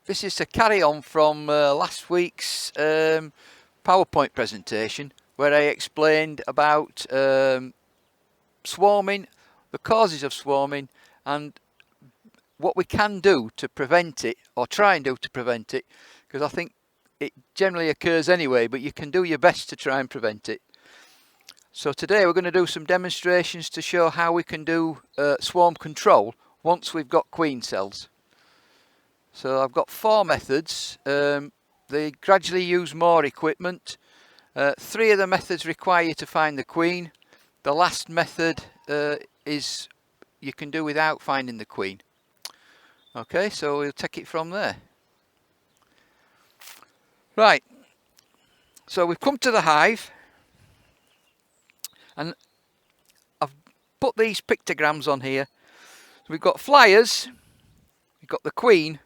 This is a carry on from last week's PowerPoint presentation where I explained about swarming, the causes of swarming, and what we can do to prevent it, or try and do to prevent it, because I think it generally occurs anyway, but you can do your best to try and prevent it. So today we're going to do some demonstrations to show how we can do swarm control once we've got queen cells. So I've got 4 methods. They gradually use more equipment. 3 of the methods require you to find the queen. The last method is you can do without finding the queen. Okay, so we'll take it from there. Right, so we've come to the hive, and I've put these pictograms on here. So we've got flyers, we've got the queen,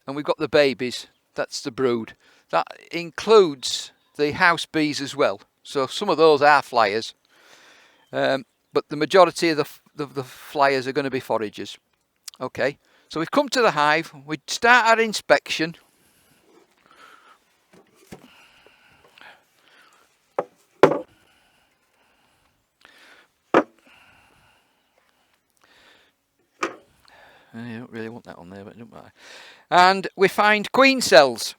and we've got the babies. That's the brood. That includes the house bees as well. So some of those are flyers, but the majority of the flyers are going to be foragers. Okay, so we've come to the hive. We start our inspection. I don't really want that on there, but it doesn't matter. And we find queen cells.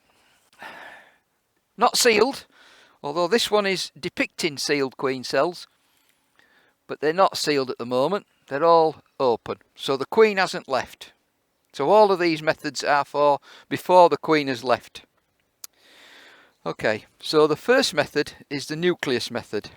Not sealed, although this one is depicting sealed queen cells, but they're not sealed at the moment. They're all open, so the queen hasn't left. So all of these methods are for before the queen has left. Okay, so the first method is the nucleus method.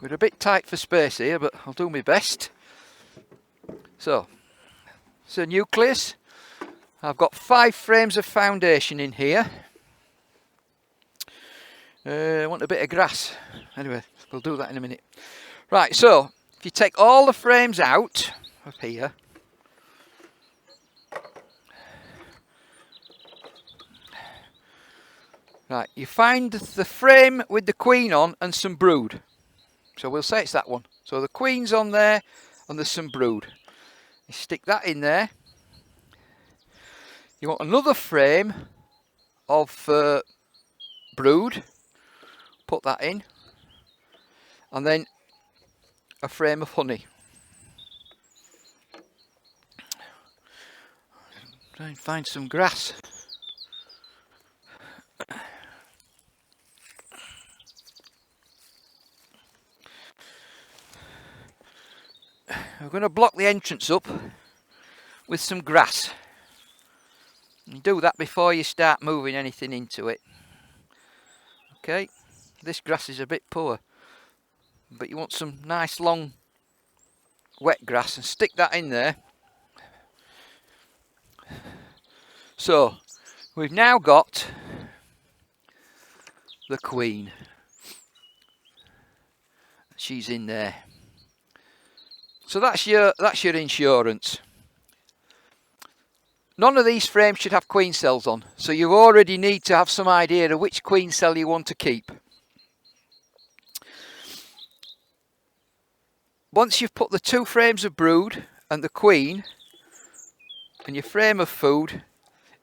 We're a bit tight for space here, but I'll do my best. So nucleus. I've got 5 frames of foundation in here. I want a bit of grass. Anyway, we'll do that in a minute. Right, so if you take all the frames out of here, right, you find the frame with the queen on and some brood. So we'll say it's that one. So the queen's on there and there's some brood. You stick that in there. You want another frame of brood. Put that in. And then a frame of honey. Try and find some grass. We're going to block the entrance up with some grass. You do that before you start moving anything into it. Okay, this grass is a bit poor, but you want some nice long wet grass, and stick that in there. So we've now got the queen. She's in there. So that's your insurance. None of these frames should have queen cells on, so you already need to have some idea of which queen cell you want to keep. Once you've put the 2 frames of brood and the queen and your frame of food,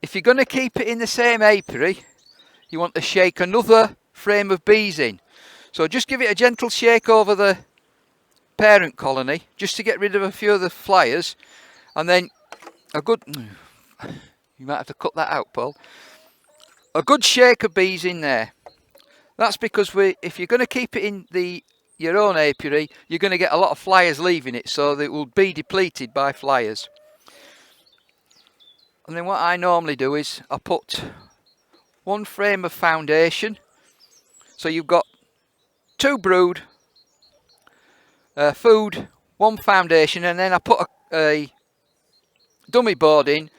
if you're going to keep it in the same apiary, you want to shake another frame of bees in. So just give it a gentle shake over the parent colony just to get rid of a few of the flyers, and then a good, you might have to cut that out, Paul, a good shake of bees in there. That's because if you're going to keep it in your own apiary, you're going to get a lot of flyers leaving it, so it will be depleted by flyers. And then what I normally do is I put 1 frame of foundation, so you've got 2 brood, food, 1 foundation, and then I put a dummy board in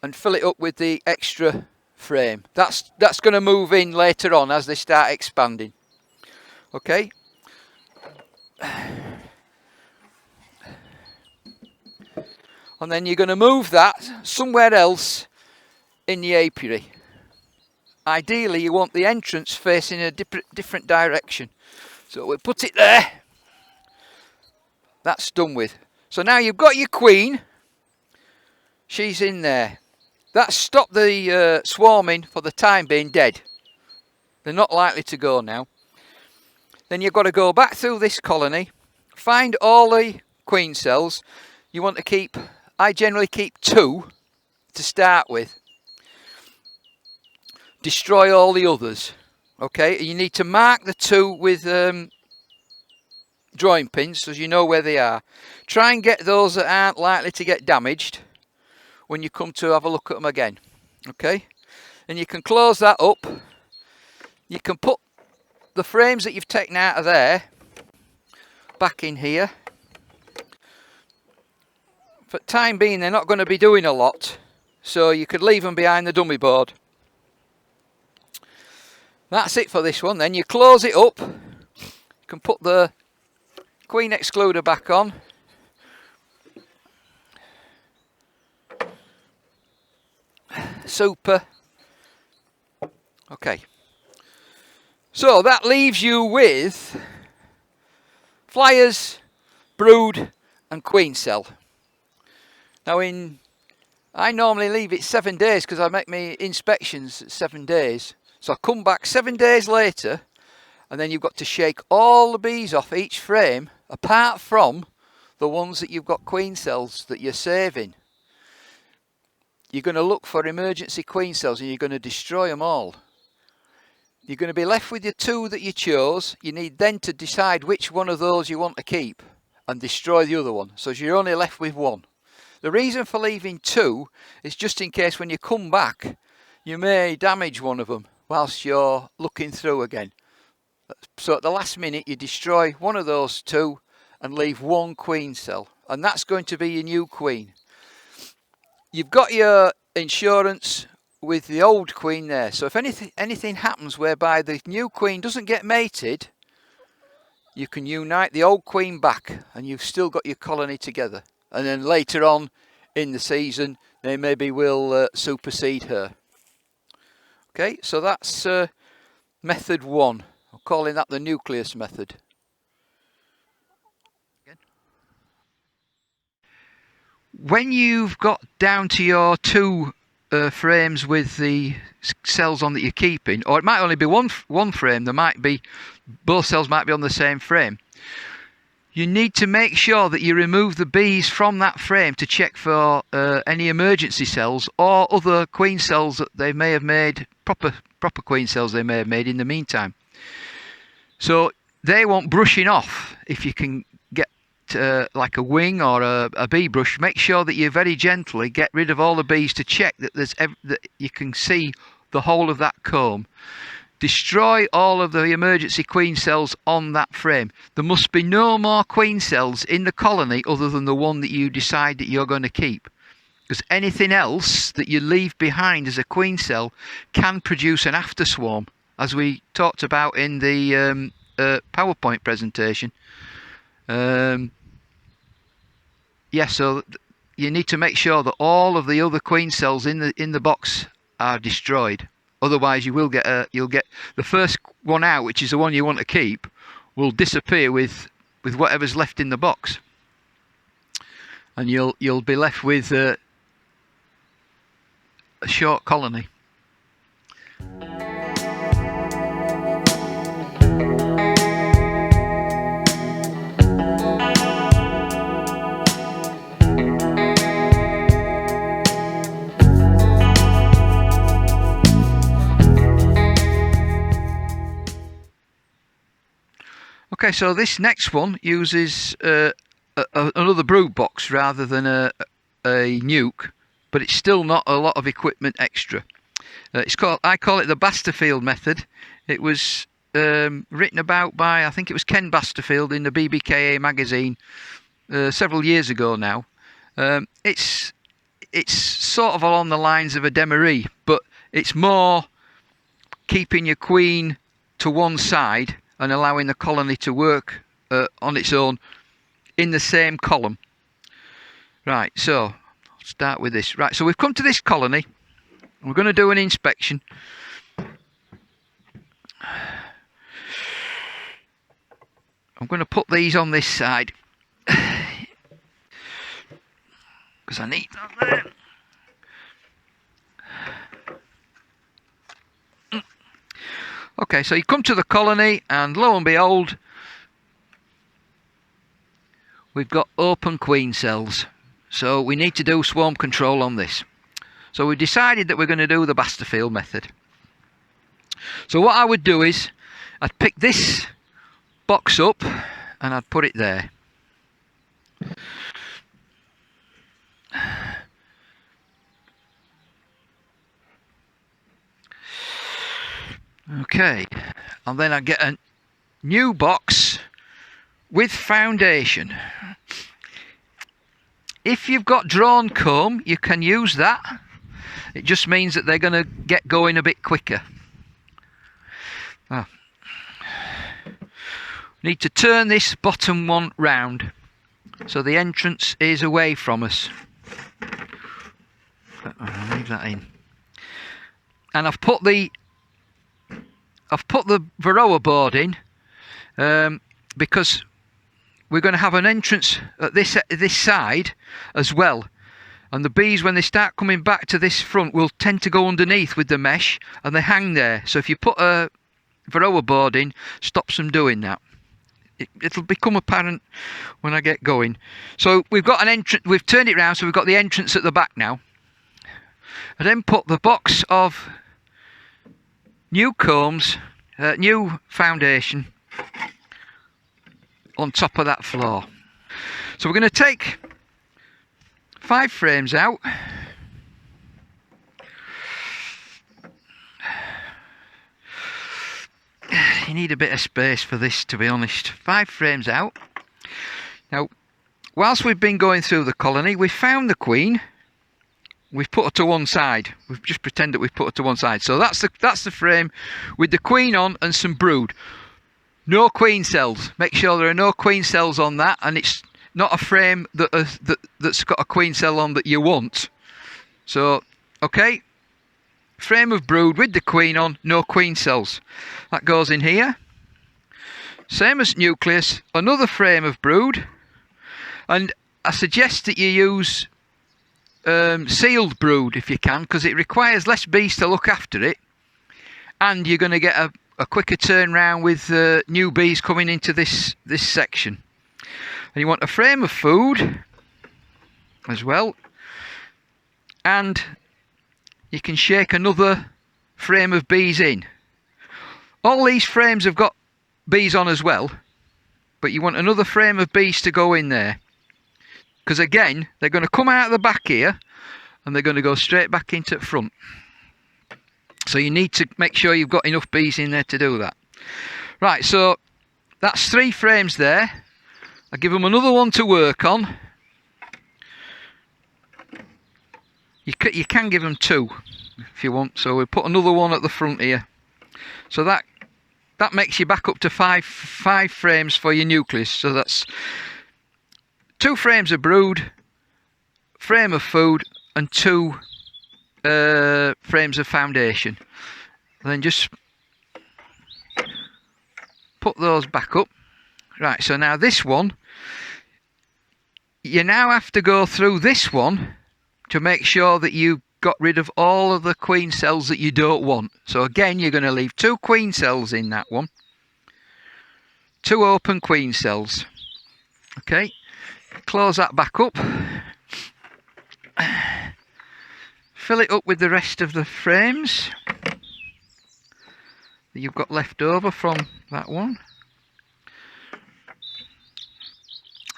and fill it up with the extra frame. That's going to move in later on as they start expanding. Okay. And then you're going to move that somewhere else in the apiary. ideally you want the entrance facing a different direction. So we'll put it there. That's done with. So now you've got your queen. She's in there. That's stopped the swarming for the time being dead. They're not likely to go now. Then you've got to go back through this colony, find all the queen cells. You want to keep, I generally keep 2 to start with. Destroy all the others. Okay, you need to mark the 2 with drawing pins so you know where they are. Try and get those that aren't likely to get damaged when you come to have a look at them again. Okay, and you can close that up. You can put the frames that you've taken out of there back in here. For the time being, they're not going to be doing a lot, so you could leave them behind the dummy board. That's it for this one. Then you close it up. You can put the queen excluder back on. Super. Okay. So that leaves you with flyers, brood and queen cell. Now I normally leave it 7 days because I make my inspections at 7 days. So I come back 7 days later and then you've got to shake all the bees off each frame apart from the ones that you've got queen cells that you're saving. You're going to look for emergency queen cells and you're going to destroy them all. You're going to be left with your 2 that you chose. You need then to decide which one of those you want to keep and destroy the other one. So you're only left with 1. The reason for leaving 2 is just in case when you come back, you may damage one of them whilst you're looking through again. So at the last minute, you destroy one of those 2 and leave 1 queen cell. And that's going to be your new queen. You've got your insurance with the old queen there, so if anything happens whereby the new queen doesn't get mated, you can unite the old queen back and you've still got your colony together, and then later on in the season they maybe will supersede her. Okay, so that's method 1. I'm calling that the Nucleus method. When you've got down to your 2 frames with the cells on that you're keeping, or it might only be one frame, there might be both cells might be on the same frame, you need to make sure that you remove the bees from that frame to check for any emergency cells or other queen cells that they may have made, proper queen cells they may have made in the meantime. So they want brushing off. If you can get like a wing or a bee brush, make sure that you very gently get rid of all the bees to check that that you can see the whole of that comb. Destroy all of the emergency queen cells on that frame. There must be no more queen cells in the colony other than the one that you decide that you're going to keep, because anything else that you leave behind as a queen cell can produce an after swarm, as we talked about in the PowerPoint presentation. Yeah, so you need to make sure that all of the other queen cells in the box are destroyed. Otherwise, you'll get the first one out, which is the one you want to keep, will disappear with whatever's left in the box, and you'll be left with a short colony. Okay, so this next one uses another brood box rather than a nuke, but it's still not a lot of equipment extra. I call it the Masterfield method. It was written about by, I think it was Ken Masterfield in the BBKA magazine several years ago now. It's sort of along the lines of a demery, but it's more keeping your queen to one side and allowing the colony to work on its own in the same column. Right, so I'll start with this. Right, so we've come to this colony and we're going to do an inspection. I'm going to put these on this side because I need that there. Okay, so you come to the colony and lo and behold, we've got open queen cells. So we need to do swarm control on this. So we decided that we're going to do the Masterfield method. So what I would do is I'd pick this box up and I'd put it there. Okay, and then I get a new box with foundation. If you've got drawn comb, you can use that. It just means that they're going to get going a bit quicker. Need to turn this bottom one round so the entrance is away from us. I'll leave that in. And I've put the Varroa board in because we're going to have an entrance at this side as well, and the bees, when they start coming back to this front, will tend to go underneath with the mesh and they hang there. So if you put a Varroa board in, stops them doing that. It'll become apparent when I get going. So we've got an entrance, we've turned it round, so we've got the entrance at the back now. I then put the box of new combs, new foundation on top of that floor. So we're going to take 5 frames out. You need a bit of space for this, to be honest. 5 frames out. Now, whilst we've been going through the colony, we found the queen. We've put her to one side. We've just pretended that we've put her to one side. So that's the frame with the queen on and some brood. No queen cells. Make sure there are no queen cells on that, and it's not a frame that's got a queen cell on that you want. So, okay. Frame of brood with the queen on, no queen cells. That goes in here. Same as Nucleus, another frame of brood. And I suggest that you use sealed brood if you can, because it requires less bees to look after it. And you're going to get a quicker turnaround with new bees coming into this section. And you want a frame of food as well. And you can shake another frame of bees in. All these frames have got bees on as well, but you want another frame of bees to go in there, because again they're going to come out of the back here and they're going to go straight back into the front. So you need to make sure you've got enough bees in there to do that. Right, so that's 3 frames there. I give them another one to work on. You can give them 2 if you want, so we'll put another one at the front here. So that makes you back up to 5 frames for your Nucleus. So that's 2 frames of brood, frame of food, and 2 frames of foundation. And then just put those back up. Right, so now this one, you now have to go through this one to make sure that you got rid of all of the queen cells that you don't want. So again, you're going to leave 2 queen cells in that one. 2 open queen cells. Okay, close that back up. Fill it up with the rest of the frames that you've got left over from that one.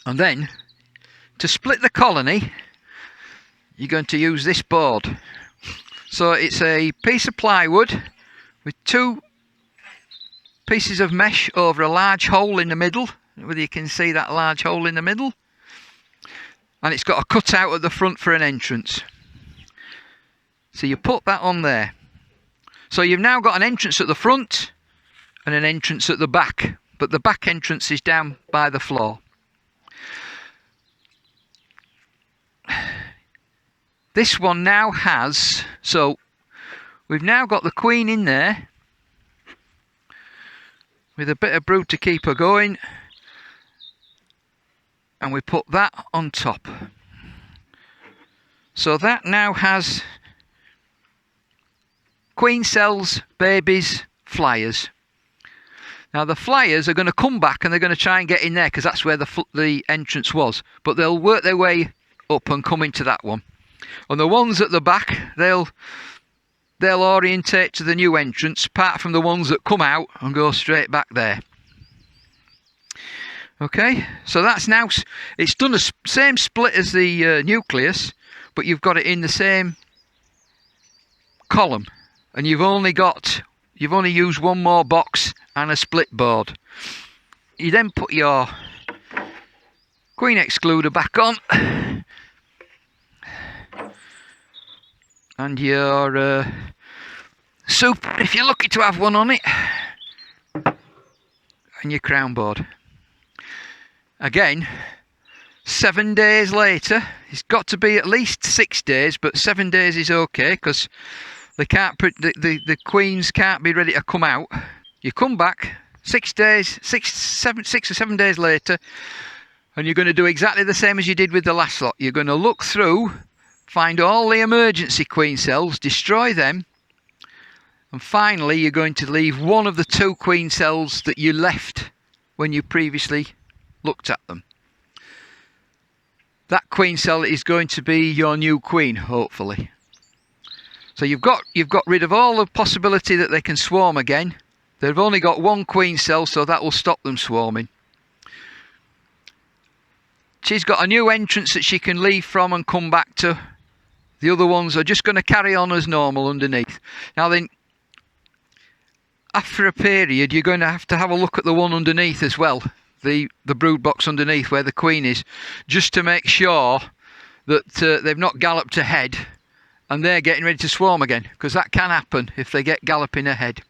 And then, to split the colony, you're going to use this board. So it's a piece of plywood with 2 pieces of mesh over a large hole in the middle, whether you can see that large hole in the middle, and it's got a cutout at the front for an entrance. So you put that on there. So you've now got an entrance at the front and an entrance at the back, but the back entrance is down by the floor. This one now has, so we've now got the queen in there with a bit of brood to keep her going, and we put that on top. So that now has queen cells, babies, flyers. Now the flyers are going to come back and they're going to try and get in there because that's where the entrance was. But they'll work their way up and come into that one. And the ones at the back, they'll orientate to the new entrance, apart from the ones that come out and go straight back there. Okay, so that's now, it's done the same split as the nucleus, but you've got it in the same column, and you've only used one more box and a split board. You then put your queen excluder back on, and your super, if you're lucky to have one on it, and your crown board. Again, 7 days later, it's got to be at least 6 days, but 7 days is okay because they can't the queens can't be ready to come out. You come back 6 days, 6 or 7 days later, and you're going to do exactly the same as you did with the last lot. You're going to look through, find all the emergency queen cells, destroy them, and finally you're going to leave one of the 2 queen cells that you left when you previously looked at them. That queen cell is going to be your new queen, hopefully. So you've got rid of all the possibility that they can swarm again. They've only got 1 queen cell, so that will stop them swarming. She's got a new entrance that she can leave from and come back to. The other ones are just going to carry on as normal underneath. Now then, after a period, you're going to have a look at the one underneath as well. The brood box underneath where the queen is, just to make sure that they've not galloped ahead and they're getting ready to swarm again, because that can happen if they get galloping ahead.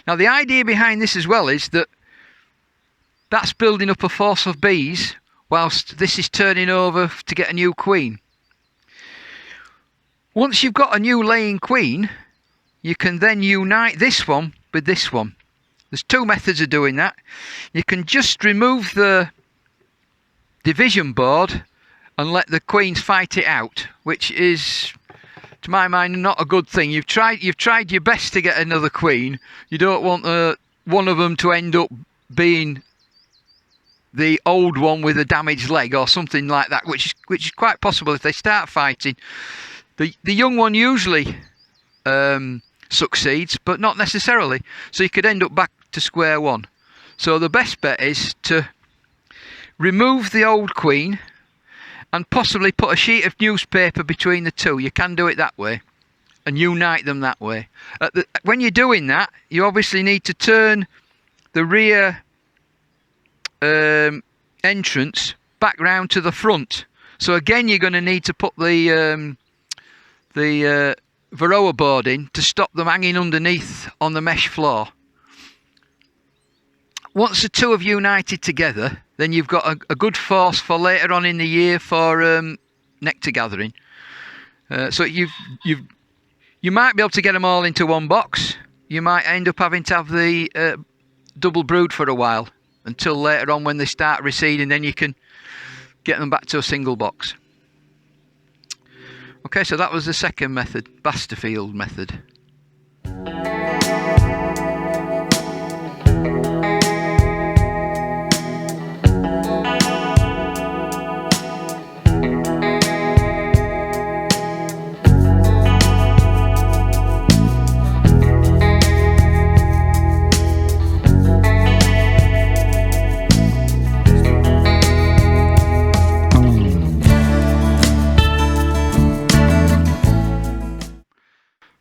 Now the idea behind this as well is that that's building up a force of bees whilst this is turning over to get a new queen. Once you've got a new laying queen, you can then unite this one with this one. There's 2 methods of doing that. You can just remove the division board and let the queens fight it out, which is, to my mind, not a good thing. You've tried your best to get another queen. You don't want one of them to end up being the old one with a damaged leg or something like that, which is quite possible if they start fighting. The young one usually succeeds, but not necessarily. So you could end up back to square one. So the best bet is to remove the old queen and possibly put a sheet of newspaper between the 2. You can do it that way and unite them that way. When you're doing that, you obviously need to turn the rear entrance back round to the front. So again, you're going to need to put the Varroa board in to stop them hanging underneath on the mesh floor. Once the 2 have united together, then you've got a good force for later on in the year for nectar gathering. So you might be able to get them all into one box. You might end up having to have the double brood for a while until later on when they start receding. Then you can get them back to a single box. Okay, so that was the second method, Masterfield method.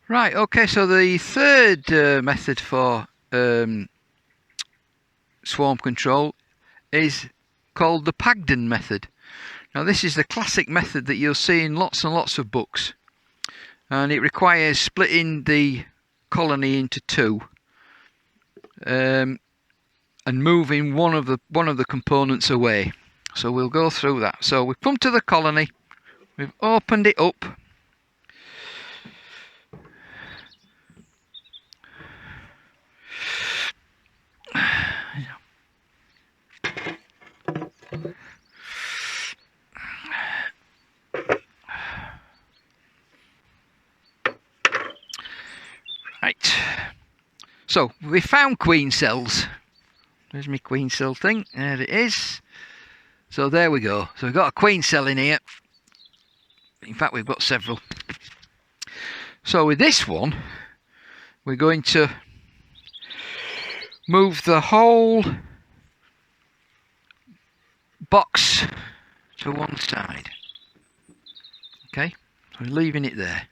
Right, okay, so the third method for swarm control is called the Pagden method. Now this is the classic method that you'll see in lots and lots of books, and it requires splitting the colony into 2 and moving one of the components away. So we'll go through that. So we've come to the colony, we've opened it up. Right, so we found queen cells. There's my queen cell thing, there it is. So there we go, so we've got a queen cell in here. In fact, we've got several. So with this one, we're going to move the whole box to one side. Okay, so we're leaving it there.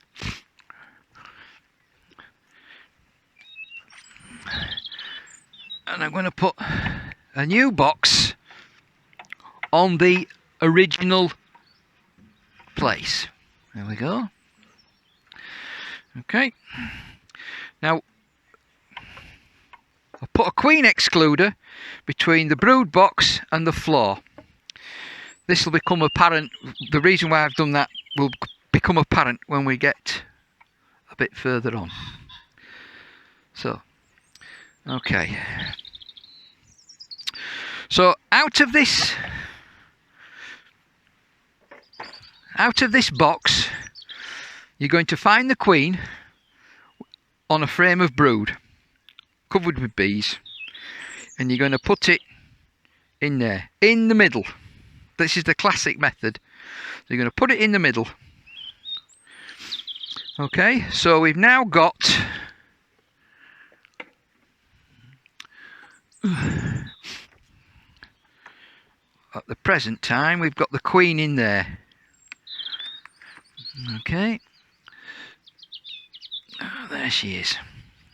And I'm going to put a new box on the original place. There we go. Okay. Now, I'll put a queen excluder between the brood box and the floor. This will become apparent. The reason why I've done that will become apparent when we get a bit further on. So, okay. So out of this box, you're going to find the queen on a frame of brood covered with bees, and you're going to put it in there, in the middle. This is the classic method. So you're going to put it in the middle. Okay, so we've now got at the present time, we've got the queen in there. Okay. Oh, there she is.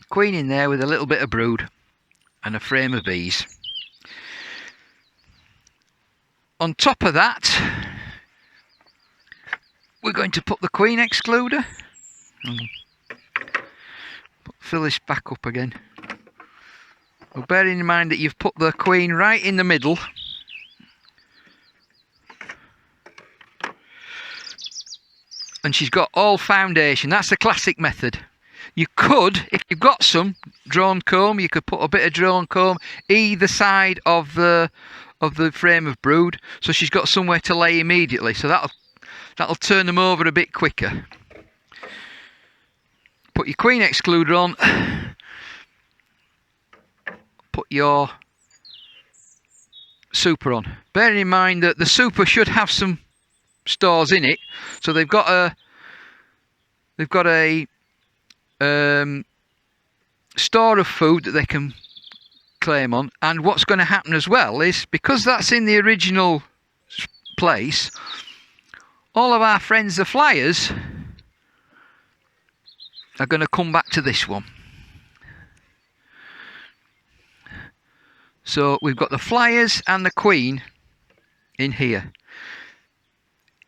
Queen in there with a little bit of brood and a frame of bees. On top of that, we're going to put the queen excluder. Fill this back up again. Well, bearing in mind that you've put the queen right in the middle. And she's got all foundation. That's the classic method. You could, if you've got some drone comb, you could put a bit of drone comb either side of the frame of brood, so she's got somewhere to lay immediately. So that'll turn them over a bit quicker. Put your queen excluder on. Put your super on. Bearing in mind that the super should have some stores in it, so they've got a store of food that they can claim on. And what's going to happen as well is, because that's in the original place, all of our friends the flyers are going to come back to this one. So we've got the flyers and the queen in here.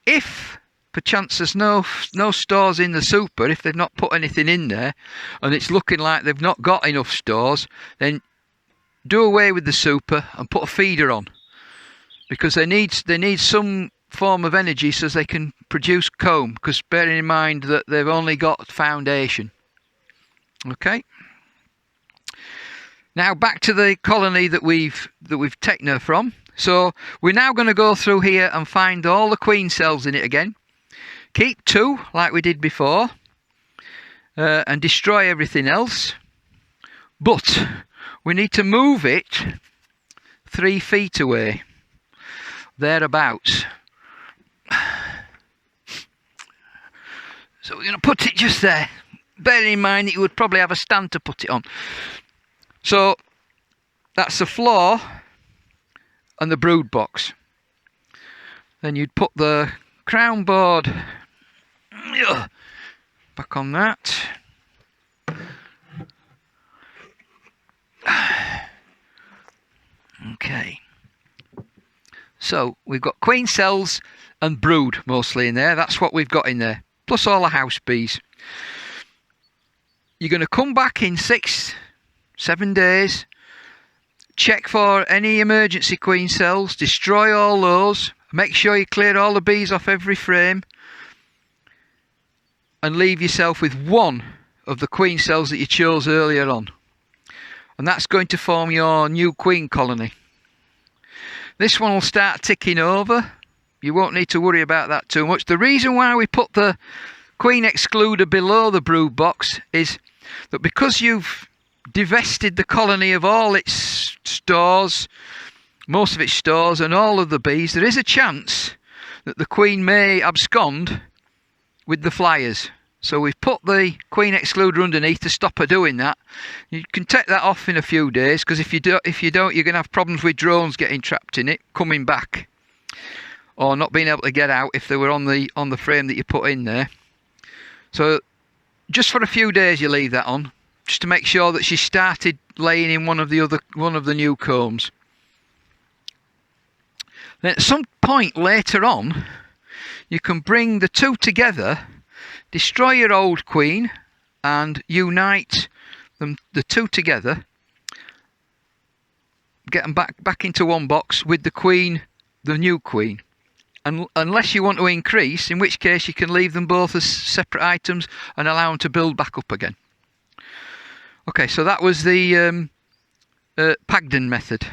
If perchance there's no stores in the super, if they've not put anything in there and it's looking like they've not got enough stores, then do away with the super and put a feeder on, because they need some form of energy so they can produce comb, because bearing in mind that they've only got foundation. Okay, now back to the colony that we've taken her from. So we're now going to go through here and find all the queen cells in it again. Keep 2 like we did before, and destroy everything else. But we need to move it 3 feet away, thereabouts. So we're going to put it just there. Bearing in mind that you would probably have a stand to put it on. So that's the floor and the brood box. Then you'd put the crown board back on that. Okay. So we've got queen cells and brood mostly in there. That's what we've got in there. Plus all the house bees. You're going to come back in 6-7 days. Check for any emergency queen cells. Destroy all those. Make sure you clear all the bees off every frame. And leave yourself with 1 of the queen cells that you chose earlier on. And that's going to form your new queen colony. This one will start ticking over. You won't need to worry about that too much. The reason why we put the queen excluder below the brood box is that because you've divested the colony of all its stores, most of its stores and all of the bees, there is a chance that the queen may abscond with the flyers. So we've put the queen excluder underneath to stop her doing that. You can take that off in a few days, because if you don't, you're going to have problems with drones getting trapped in it, coming back, or not being able to get out if they were on the frame that you put in there. So just for a few days you leave that on, just to make sure that she started laying in one of the new combs. Then at some point later on, you can bring the two together, destroy your old queen and unite them, the two together, get them back into one box with the queen, the new queen. And unless you want to increase, in which case you can leave them both as separate items and allow them to build back up again. Okay, so that was the Pagden method.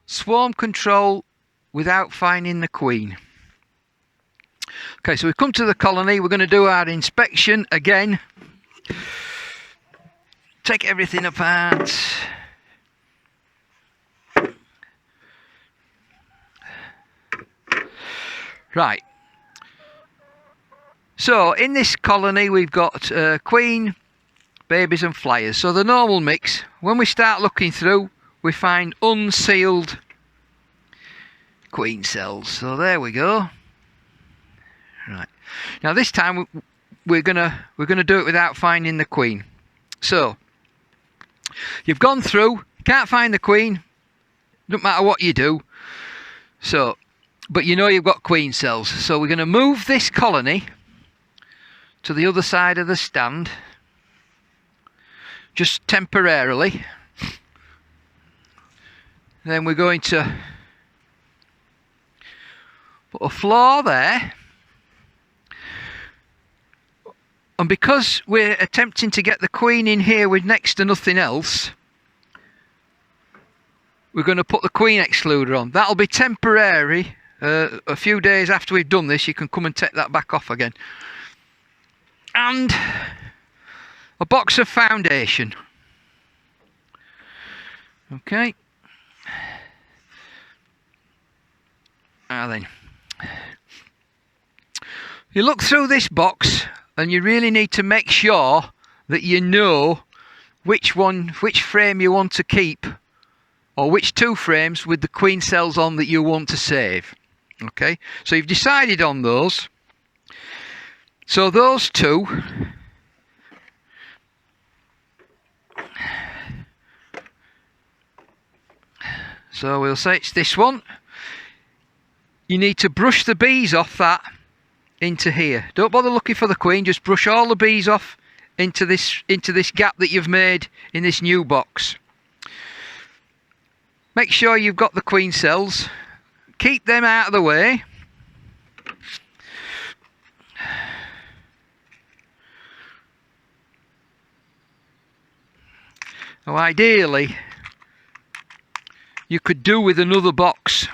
Swarm control without finding the queen. Okay, so we've come to the colony. We're going to do our inspection again. Take everything apart. Right. So in this colony we've got queen, babies and flyers. So the normal mix. When we start looking through, we find unsealed queen cells. So there we go. Right. Now this time we're gonna do it without finding the queen. So you've gone through, can't find the queen, doesn't matter what you do. So, but you know you've got queen cells. So we're going to move this colony to the other side of the stand, just temporarily. Then we're going to put a floor there, and because we're attempting to get the queen in here with next to nothing else, we're going to put the queen excluder on. That'll be temporary. A few days after we've done this, you can come and take that back off again. And a box of foundation. Okay. Now then, you look through this box and you really need to make sure that you know which frame you want to keep, or which two frames with the queen cells on that you want to save. Okay, so you've decided on those. So those two, so we'll say it's this one. You need to brush the bees off that into here. Don't bother looking for the queen, just brush all the bees off into this gap that you've made in this new box. Make sure you've got the queen cells. Keep them out of the way. Now ideally you could do with another box,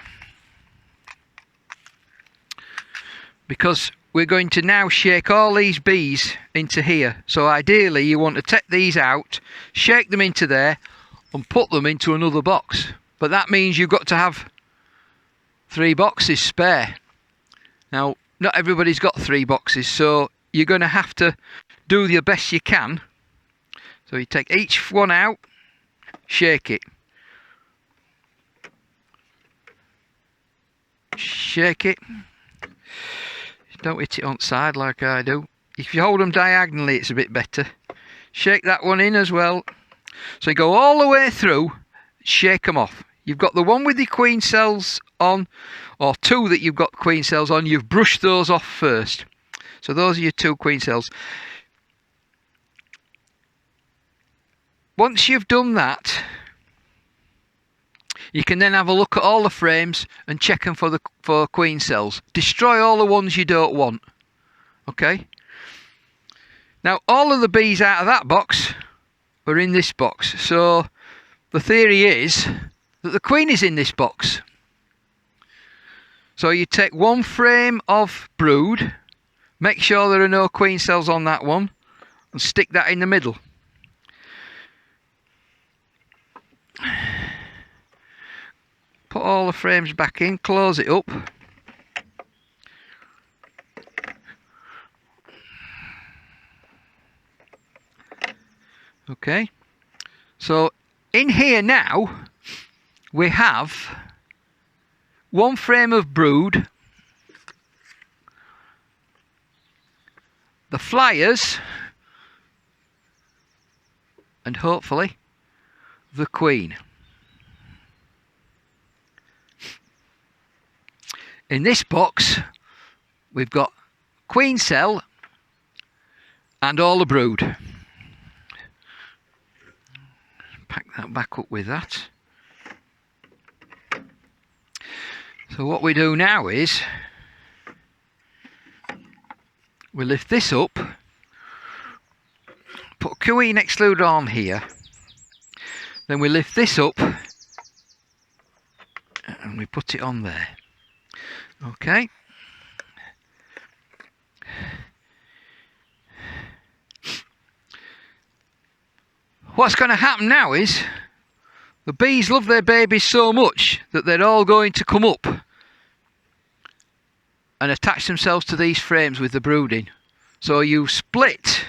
because we're going to now shake all these bees into here. So ideally you want to take these out, shake them into there and put them into another box. But that means you've got to have 3 boxes spare. Now, not everybody's got 3 boxes, so you're going to have to do the best you can. So you take each one out, shake it. Shake it. Don't hit it on the side like I do. If you hold them diagonally, it's a bit better. Shake that one in as well. So you go all the way through, shake them off. You've got the one with the queen cells on, or 2 that you've got queen cells on. You've brushed those off first. So those are your 2 queen cells. Once you've done that, You can then have a look at all the frames and check them for queen cells. Destroy all the ones you don't want. Okay? Now, all of the bees out of that box are in this box. So the theory is that the queen is in this box. So you take one frame of brood, make sure there are no queen cells on that one, and stick that in the middle. Put all the frames back in, close it up. Okay, so in here now we have one frame of brood, the flyers, and hopefully the queen. In this box we've got queen cell and all the brood. Pack that back up with that. So what we do now is we lift this up, put a queen excluder on here, then we lift this up and we put it on there. Okay. What's going to happen now is the bees love their babies so much that they're all going to come up and attach themselves to these frames with the brooding. So you split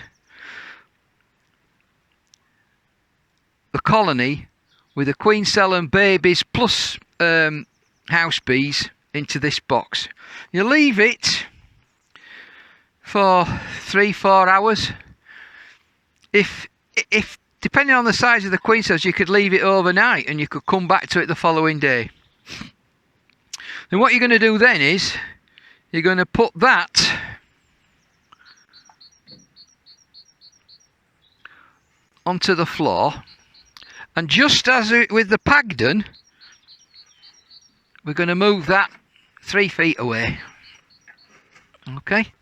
the colony with the queen cell and babies plus house bees into this box. You leave it for 3-4 hours. If depending on the size of the queen cells, you could leave it overnight and you could come back to it the following day. Then what you're going to do then is you're going to put that onto the floor, and just as with the Pagden, we're going to move that 3 feet away. Okay,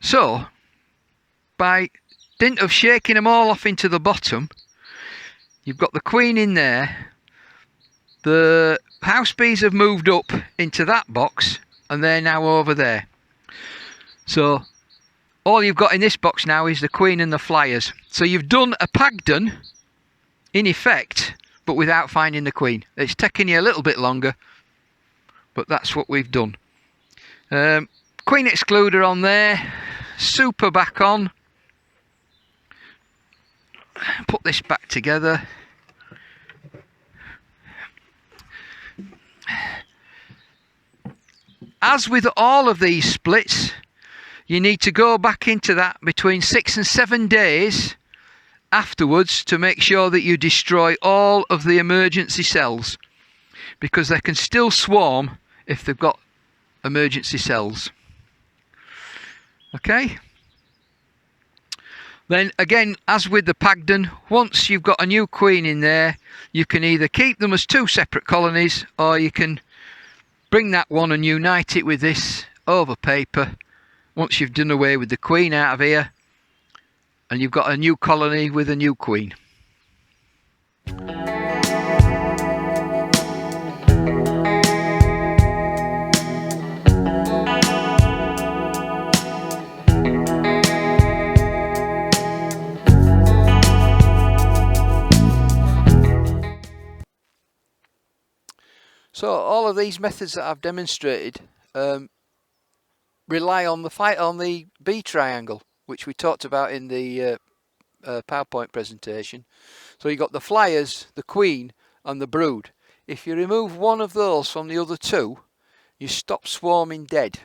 so by dint of shaking them all off into the bottom, you've got the queen in there, the house bees have moved up into that box and they're now over there. So all you've got in this box now is the queen and the flyers. So you've done a Pagden in effect, but without finding the queen. It's taken you a little bit longer, but that's what we've done. Queen excluder on there, super back on. Put this back together. As with all of these splits, you need to go back into that between 6 and 7 days afterwards to make sure that you destroy all of the emergency cells, because they can still swarm if they've got emergency cells. Okay? Then again, as with the Pagden, once you've got a new queen in there, you can either keep them as 2 separate colonies, or you can bring that one and unite it with this over paper once you've done away with the queen out of here, and you've got a new colony with a new queen. So all of these methods that I've demonstrated rely on the bee triangle, which we talked about in the PowerPoint presentation. So you've got the flyers, the queen and the brood. If you remove one of those from the other 2, you stop swarming dead.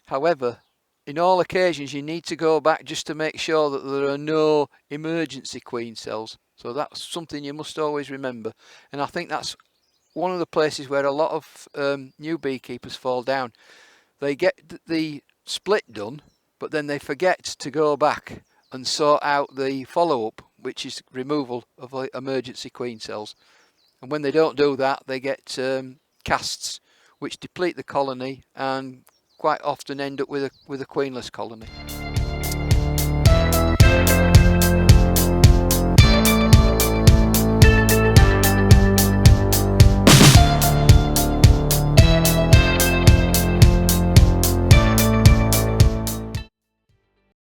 However, in all occasions you need to go back just to make sure that there are no emergency queen cells. So that's something you must always remember, and I think that's one of the places where a lot of new beekeepers fall down. They get the split done, but then they forget to go back and sort out the follow-up, which is removal of emergency queen cells. and when they don't do that, they get casts, which deplete the colony and quite often end up with a queenless colony.